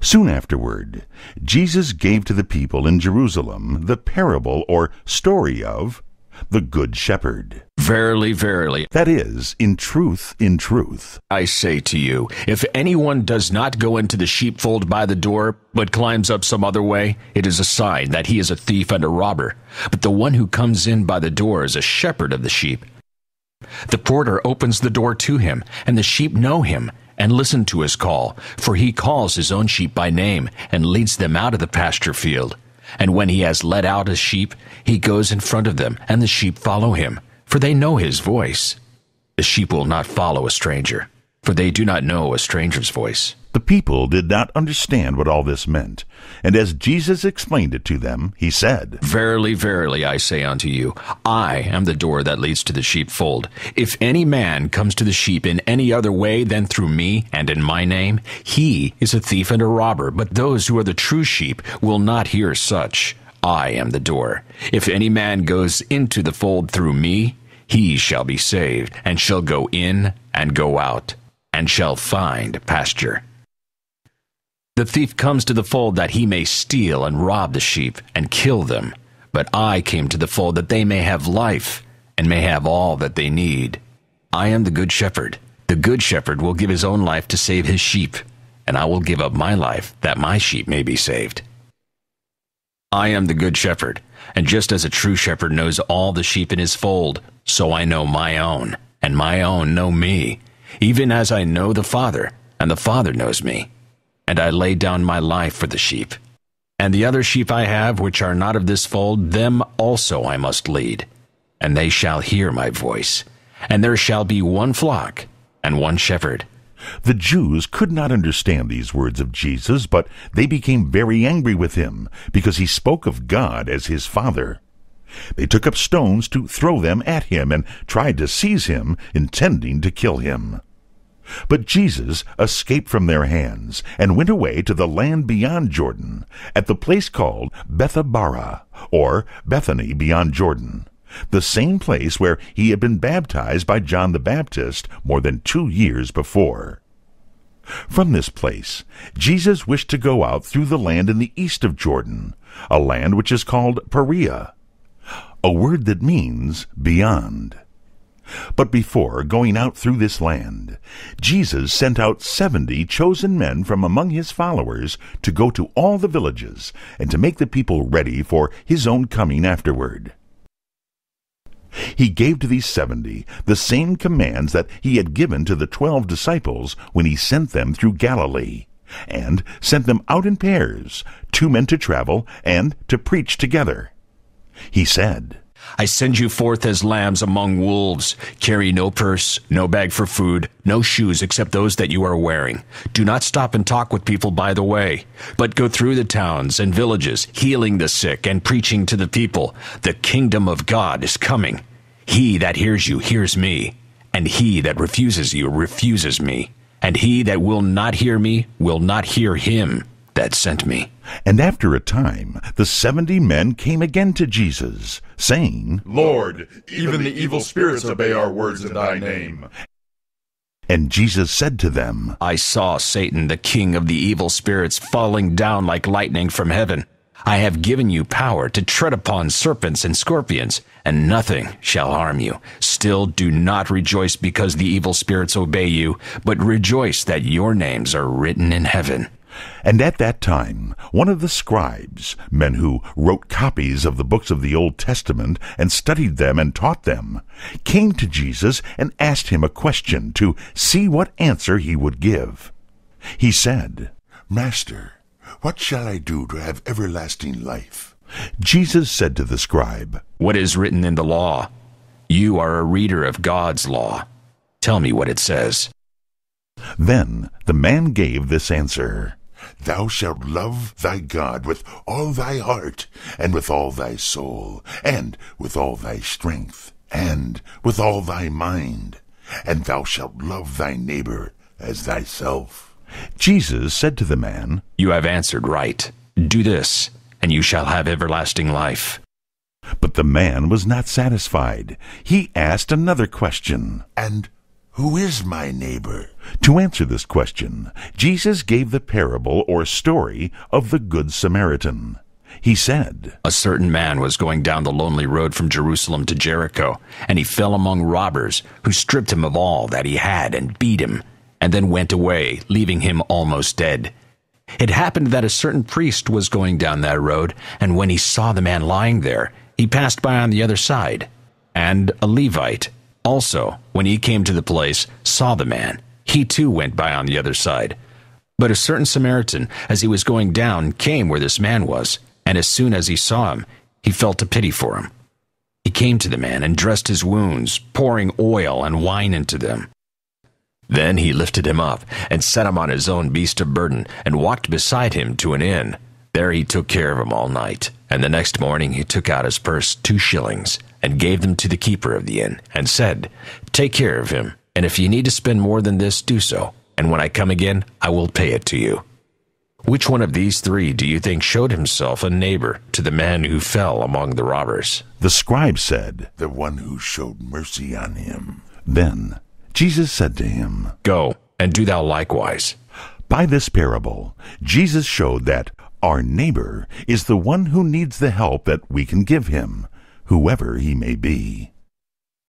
Soon afterward, Jesus gave to the people in Jerusalem the parable or story of the Good Shepherd. Verily, verily, That is, in truth, I say to you, if anyone does not go into the sheepfold by the door, but climbs up some other way, it is a sign that he is a thief and a robber. But the one who comes in by the door is a shepherd of the sheep. The porter opens the door to him, and the sheep know him, and listen to his call, for he calls his own sheep by name, and leads them out of the pasture field. And when he has led out his sheep, he goes in front of them, and the sheep follow him, for they know his voice. The sheep will not follow a stranger, for they do not know a stranger's voice. The people did not understand what all this meant, and as Jesus explained it to them, he said, Verily, verily, I say unto you, I am the door that leads to the sheepfold. If any man comes to the sheep in any other way than through me and in my name, he is a thief and a robber, but those who are the true sheep will not hear such. I am the door. If any man goes into the fold through me, he shall be saved, and shall go in and go out, and shall find pasture. The thief comes to the fold that he may steal and rob the sheep and kill them. But I came to the fold that they may have life, and may have all that they need. I am the good shepherd. The good shepherd will give his own life to save his sheep, and I will give up my life that my sheep may be saved. I am the good shepherd, and just as a true shepherd knows all the sheep in his fold, so I know my own, and my own know me, even as I know the Father, and the Father knows me. And I lay down my life for the sheep. And the other sheep I have, which are not of this fold, them also I must lead. And they shall hear my voice. And there shall be one flock, and one shepherd. The Jews could not understand these words of Jesus, but they became very angry with him, because he spoke of God as his Father. They took up stones to throw them at him, and tried to seize him, intending to kill him. But Jesus escaped from their hands, and went away to the land beyond Jordan, at the place called Bethabara, or Bethany beyond Jordan, the same place where he had been baptized by John the Baptist more than 2 years before. From this place, Jesus wished to go out through the land in the east of Jordan, a land which is called Perea, a word that means beyond. But before going out through this land, Jesus sent out 70 chosen men from among his followers to go to all the villages and to make the people ready for his own coming afterward. He gave to these 70 the same commands that he had given to the 12 disciples when he sent them through Galilee, and sent them out in pairs, 2 men to travel and to preach together. He said, I send you forth as lambs among wolves. Carry no purse, no bag for food, no shoes except those that you are wearing. Do not stop and talk with people by the way, but go through the towns and villages, healing the sick and preaching to the people. The kingdom of God is coming. He that hears you hears me, and he that refuses you refuses me, and he that will not hear me will not hear him that sent me. And after a time, the 70 men came again to Jesus, saying, Lord, even the evil spirits obey our words in thy name. And Jesus said to them, I saw Satan, the king of the evil spirits, falling down like lightning from heaven. I have given you power to tread upon serpents and scorpions, and nothing shall harm you. Still do not rejoice because the evil spirits obey you, but rejoice that your names are written in heaven. And at that time, one of the scribes, men who wrote copies of the books of the Old Testament and studied them and taught them, came to Jesus and asked him a question to see what answer he would give. He said, Master, what shall I do to have everlasting life? Jesus said to the scribe, What is written in the law? You are a reader of God's law. Tell me what it says. Then the man gave this answer, Thou shalt love thy God with all thy heart, and with all thy soul, and with all thy strength, and with all thy mind, and thou shalt love thy neighbor as thyself. Jesus said to the man, You have answered right. Do this, and you shall have everlasting life. But the man was not satisfied. He asked another question. And Who is my neighbor? To answer this question, Jesus gave the parable or story of the Good Samaritan. He said, A certain man was going down the lonely road from Jerusalem to Jericho, and he fell among robbers, who stripped him of all that he had and beat him, and then went away, leaving him almost dead. It happened that a certain priest was going down that road, and when he saw the man lying there, he passed by on the other side. And a Levite also, when he came to the place, saw the man. He too went by on the other side. But a certain Samaritan, as he was going down, came where this man was, and as soon as he saw him, he felt a pity for him. He came to the man and dressed his wounds, pouring oil and wine into them. Then he lifted him up and set him on his own beast of burden and walked beside him to an inn. There he took care of him all night. And the next morning he took out his purse 2 shillings and gave them to the keeper of the inn and said, Take care of him, and if you need to spend more than this, do so. And when I come again, I will pay it to you. Which one of these 3 do you think showed himself a neighbor to the man who fell among the robbers? The scribe said, The one who showed mercy on him. Then Jesus said to him, Go, and do thou likewise. By this parable, Jesus showed that our neighbor is the one who needs the help that we can give him, whoever he may be.